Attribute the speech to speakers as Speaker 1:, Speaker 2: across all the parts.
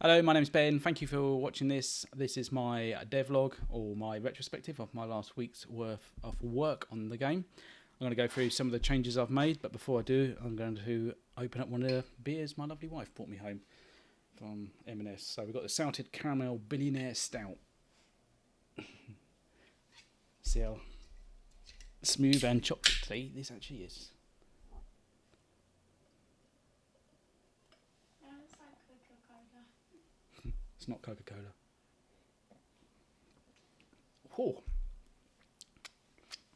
Speaker 1: Hello, my name's Ben. Thank you for watching this. This is my devlog or my retrospective of my last week's worth of work on the game. I'm going to go through some of the changes I've made, but before I do, I'm going to open up one of the beers my lovely wife brought me home from M&S. So we've got the Salted Caramel Billionaire Stout. See how smooth and chocolatey this actually is.
Speaker 2: It's like Coca-Cola.
Speaker 1: It's not Coca-Cola. Oh,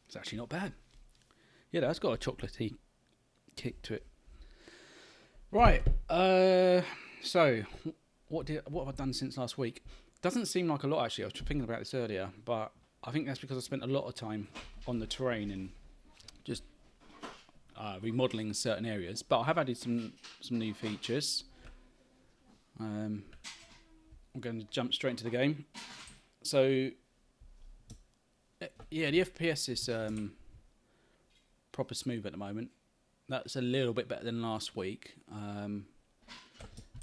Speaker 1: it's actually not bad. Yeah, that's got a chocolatey kick to it. Right. So what have I done since last week? Doesn't seem like a lot actually. I was thinking about this earlier, but I think that's because I spent a lot of time on the terrain and just remodeling certain areas. But I have added some new features. I'm going to jump straight into the game. So yeah, the FPS is proper smooth at the moment. That's a little bit better than last week.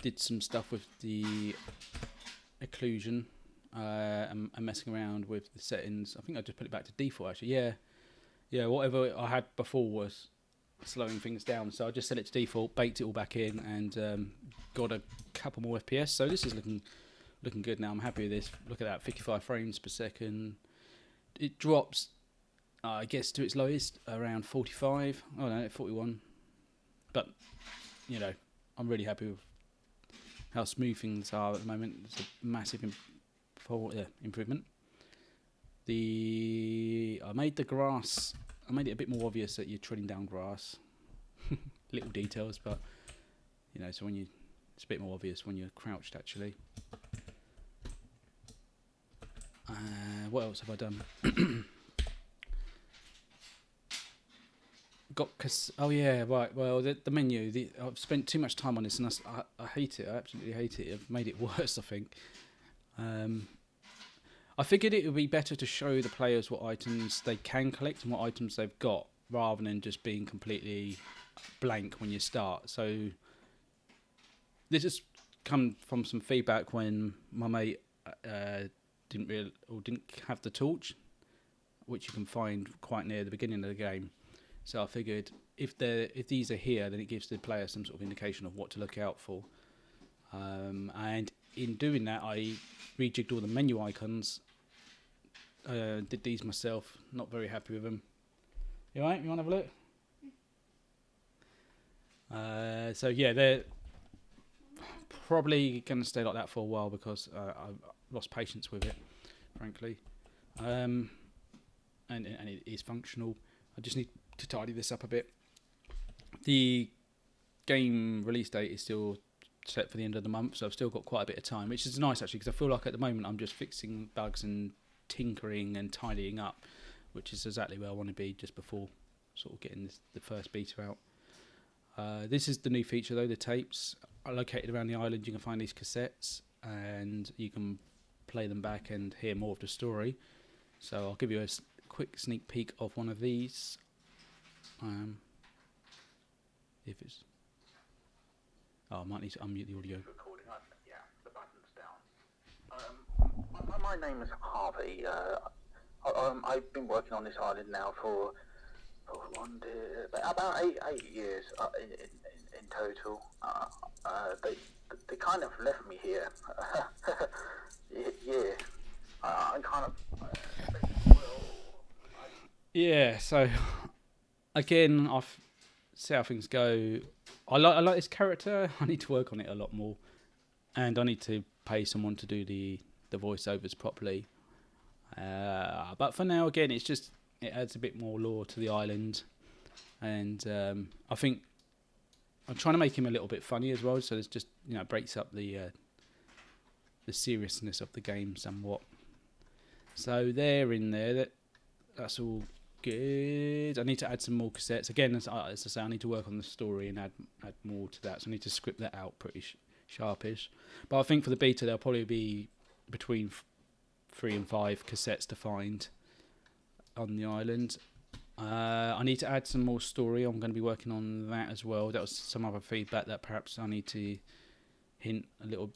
Speaker 1: Did some stuff with the occlusion and messing around with the settings. I think I just put it back to default actually. Yeah. Whatever I had before was slowing things down, so I just set it to default, baked it all back in, and got a couple more FPS. So this is looking good now. I'm happy with this. Look at that, 55 frames per second. It drops, I guess, to its lowest around 45. Oh no, 41. But you know, I'm really happy with how smooth things are at the moment. It's a massive improvement. I made it a bit more obvious that you're treading down grass. Little details, but you know, so it's a bit more obvious when you're crouched actually. What else have I done? Oh yeah, right. Well, the menu. I've spent too much time on this, and I hate it. I absolutely hate it. I've made it worse, I think. I figured it would be better to show the players what items they can collect and what items they've got, rather than just being completely blank when you start. So this has come from some feedback when my mate didn't have the torch, which you can find quite near the beginning of the game. So I figured if these are here, then it gives the player some sort of indication of what to look out for. And in doing that, I rejigged all the menu icons. Did these myself. Not very happy with them. You alright? You want to have a look? So yeah, they're probably going to stay like that for a while because I've lost patience with it, frankly. And it is functional. I just need to tidy this up a bit. The game release date is still set for the end of the month, so I've still got quite a bit of time, which is nice actually, because I feel like at the moment I'm just fixing bugs and tinkering and tidying up, which is exactly where I want to be just before sort of getting the first beta out. This is the new feature though, the tapes are located around the island. You can find these cassettes and you can play them back and hear more of the story. So I'll give you a quick sneak peek of one of these. If it's... Oh, I might need to unmute the audio.
Speaker 3: Recording. Yeah, the button's down. My name is Harvey. I've been working on this island now for about eight years in total. They kind of left me here. Yeah, I kind of.
Speaker 1: Yeah, so again, I've see how things go. I like this character. I need to work on it a lot more, and I need to pay someone to do the voiceovers properly. But for now, again, it adds a bit more lore to the island, and I think I'm trying to make him a little bit funny as well. So it's just breaks up the seriousness of the game somewhat. So they're in there. That's all good. I need to add some more cassettes. Again, as I say, I need to work on the story and add more to that. So I need to script that out pretty sharpish. But I think for the beta, there'll probably be between 3 and 5 cassettes to find on the island. I need to add some more story. I'm going to be working on that as well. That was some other feedback that perhaps I need to hint a little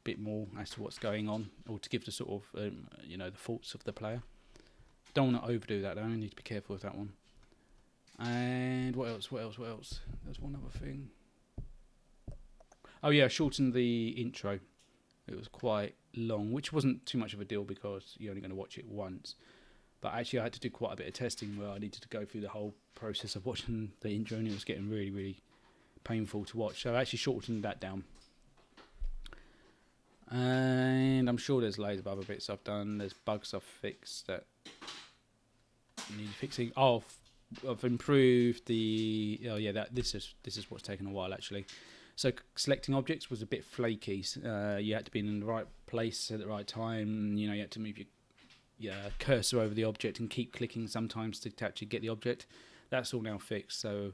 Speaker 1: bit more as to what's going on, or to give the sort of the thoughts of the player. Don't want to overdo that though. I need to be careful with that one. And what else? There's one other thing. Oh yeah, I shortened the intro. It was quite long, which wasn't too much of a deal because you're only going to watch it once. But actually I had to do quite a bit of testing where I needed to go through the whole process of watching the intro, and it was getting really, really painful to watch. So I actually shortened that down. And I'm sure there's loads of other bits I've done. There's bugs I've fixed that need fixing. Oh, I've improved the. Oh yeah, this is what's taken a while actually. So selecting objects was a bit flaky. You had to be in the right place at the right time. You had to move your cursor over the object and keep clicking sometimes to actually get the object. That's all now fixed. So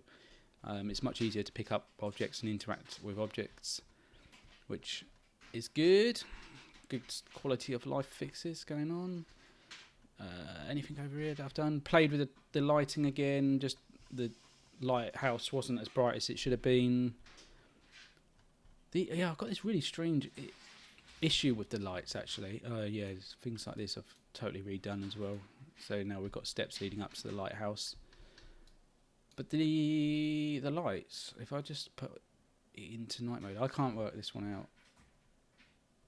Speaker 1: it's much easier to pick up objects and interact with objects, which is good. Good quality of life fixes going on. Anything over here that I've done? Played with the lighting again. Just the lighthouse wasn't as bright as it should have been. I've got this really strange issue with the lights actually. Things like this I've totally redone as well. So now we've got steps leading up to the lighthouse. But the lights, if I just put it into night mode, I can't work this one out.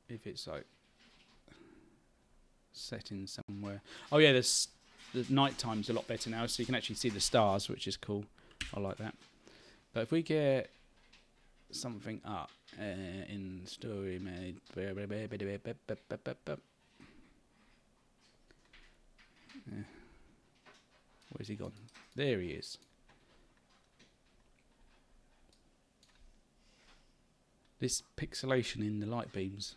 Speaker 1: If it's like set in somewhere. Oh yeah, the night time's a lot better now, so you can actually see the stars, which is cool. I like that. But if we get something up in story mode, where's he gone? There he is. This pixelation in the light beams.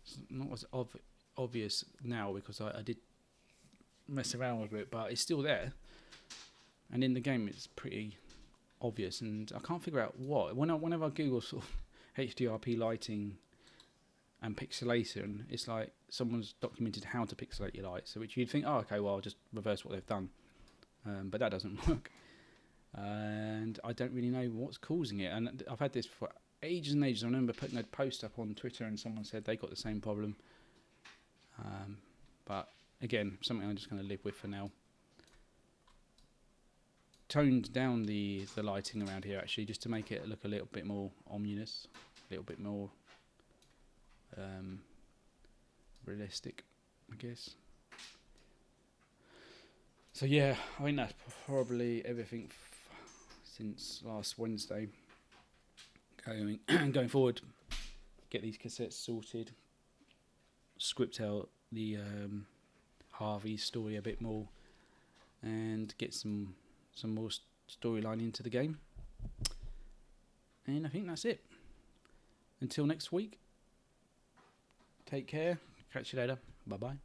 Speaker 1: It's not as obvious now because I did mess around with it, but it's still there. And in the game, it's pretty obvious, and I can't figure out what. Whenever I Google sort of HDRP lighting and pixelation, it's like someone's documented how to pixelate your light. So which you'd think, oh, okay, well, I'll just reverse what they've done. But that doesn't work. And I don't really know what's causing it. And I've had this for ages and ages. I remember putting a post up on Twitter and someone said they got the same problem. But again, something I'm just going to live with for now. Toned down the lighting around here actually, just to make it look a little bit more ominous, a little bit more realistic, I guess. So yeah, I think that's probably everything since last Wednesday. Going forward, get these cassettes sorted, script out the Harvey story a bit more, and get some more storyline into the game. And I think that's it. Until next week, take care. Catch you later. Bye bye.